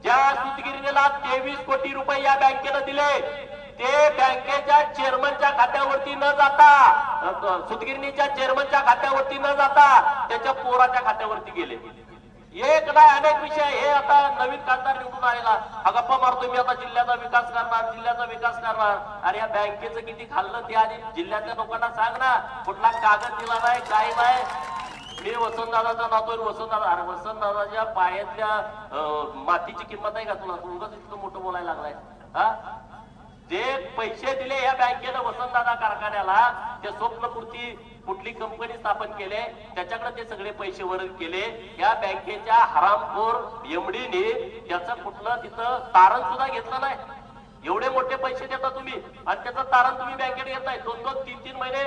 ज्या सुतगिरणीला 23 कोटी रुपये या बँकेनं दिले ते बँकेच्या चेअरमनच्या खात्यावरती न जाता, सुतगिरणीच्या चेअरमनच्या खात्यावरती न जाता त्याच्या पोराच्या खात्यावरती गेले. एक नाही अनेक विषय. हे आता नवीन खासदार निवडून आलेला हा गप्पा मारतो, मी आता जिल्ह्याचा विकास करणार, जिल्ह्याचा विकास करणार. अरे या बँकेचं किती खाल्लं ते आधी जिल्ह्यातल्या लोकांना सांग ना. कुठला कागद दिला नाही, काय नाही. मी वसंतदादाचा नातोय. वसंतदादा, अरे वसंतदादाच्या पायातल्या मातीची किंमत आहे का तुला? उगाच इतकं मोठं बोलायला लागलाय. हा, जे पैसे दिले या बँकेनं वसंतदादा कारखान्याला, ते स्वप्नपूर्ती कुठली कंपनी स्थापन केले त्याच्याकडे ते सगळे पैसे वरच केले. या बँकेच्या हरामखोर एमडीने त्याचं कुठलं तिथं तारण सुद्धा घेतलं नाही. एवढे मोठे पैसे देता तुम्ही आणि त्याचं तारण तुम्ही बँकेत घेत नाही. 2-2, 3-3 महिने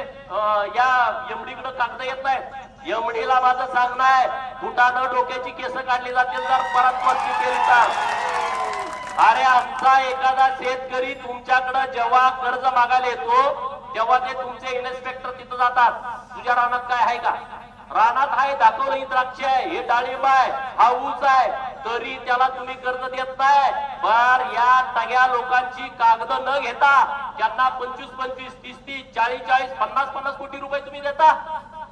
या एमडीकडे कागद येत नाही. एमडीला माझं सांगणं आहे, फुटानं डोक्याची केस काढली जातील जर परत परती केली तर. अरे आमचा एखादा शेतकरी तुमच्याकडे जेव्हा कर्ज मागायला येतो तेव्हा ते तुमचे इन्स्पेक्टर तिथं जातात. तुझ्या रानात काय आहे का? रानात आहे, दाखवलं ही द्राक्ष आहे, हे डाळिंब आहे, हा ऊस आहे, तरी त्याला तुम्ही कर्ज देत नाही. बर या सगळ्या लोकांची कागद न घेता त्यांना 25-25, 30-30, 40-40, 50-50 कोटी रुपये तुम्ही देता.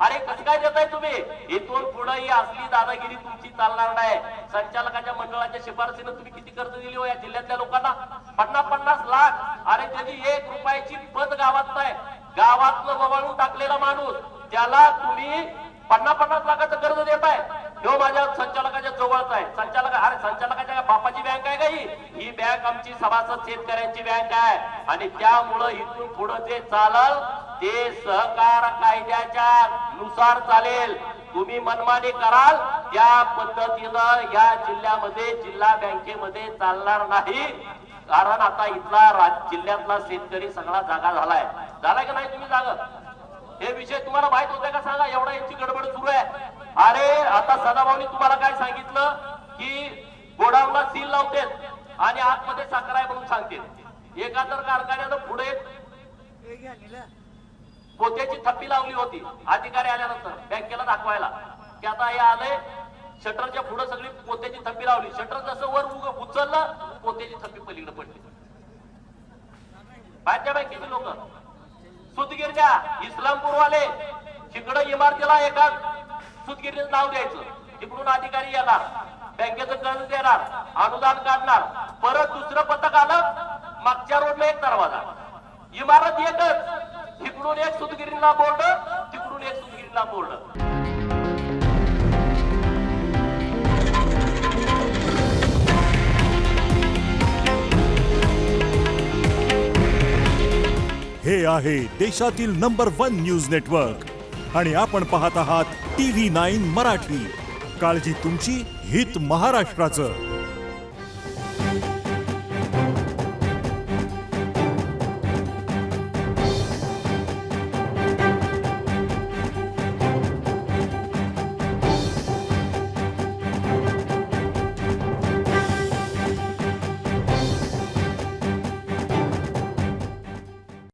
अरे कसं काय देताय तुम्ही? इथून पुढे ही असली दादागिरी तुमची चालणार नाही. संचालकाच्या मंडळाच्या शिफारसीने तुम्ही किती कर्ज दिली हो या जिल्ह्यातल्या लोकांना? 50-50 लाख. अरे त्याची 1 रुपयाची पत गावात नाही. गावातलं ववाळून टाकलेला माणूस त्याला तुम्ही 50-50 लाखाचं कर्ज देताय. तो माझ्या संचालकाच्या जवळच आहे. संचालक, अरे संचालकाच्या बापाची बँक आहे का ही बँक आमची सभासद शेतकऱ्यांची बँक आहे. आणि त्यामुळं इथून पुढे जे चालल ते सहकार कायद्याच्या नुसार चालेल. तुम्ही मनमानी कराल त्या पद्धतीनं या जिल्ह्यामध्ये, जिल्हा बँकेमध्ये चालणार नाही. कारण आता इथला जिल्ह्यातला शेतकरी सगळा जागा झालाय का नाही? तुम्ही जागा, हे विषय तुम्हाला माहित होते का? सांगा. एवढा यांची गडबड सुरू आहे. अरे आता सदाभाऊनी तुम्हाला काय सांगितलं की गोडाऊनला सील लावतात आणि आतमध्ये साखर आहे म्हणून सांगतात. एका तर कारखान्यानं पुढे पोत्याची थप्पी लावली होती अधिकारी आल्यानंतर बँकेला दाखवायला की आता हे आलंय. शटरच्या पुढे सगळी पोत्याची थप्पी लावली. शटर जसं वर उचललं पोत्याची थप्पी पलीकडे पडली. बाहेरच्या बँकेची लोक, सुतगिरण्या, इस्लामपूरवाले, तिकडं इमारतीला एका सुतगिरणीचं नाव द्यायचं, तिकडून अधिकारी येणार, बँकेचं कर्ज देणार, अनुदान काढणार. परत दुसरं पथक आलं, मागच्या रोडला एक दरवाजा, इमारत एकच, तिकडून एक सुतगिरणीला बोर्ड, तिकडून एक सुतगिरणीला बोर्ड. हे आहे देशातील नंबर 1 न्यूज नेटवर्क आणि आपण पाहत आहात TV9 मराठी. काळजी तुमची, हित महाराष्ट्राचं.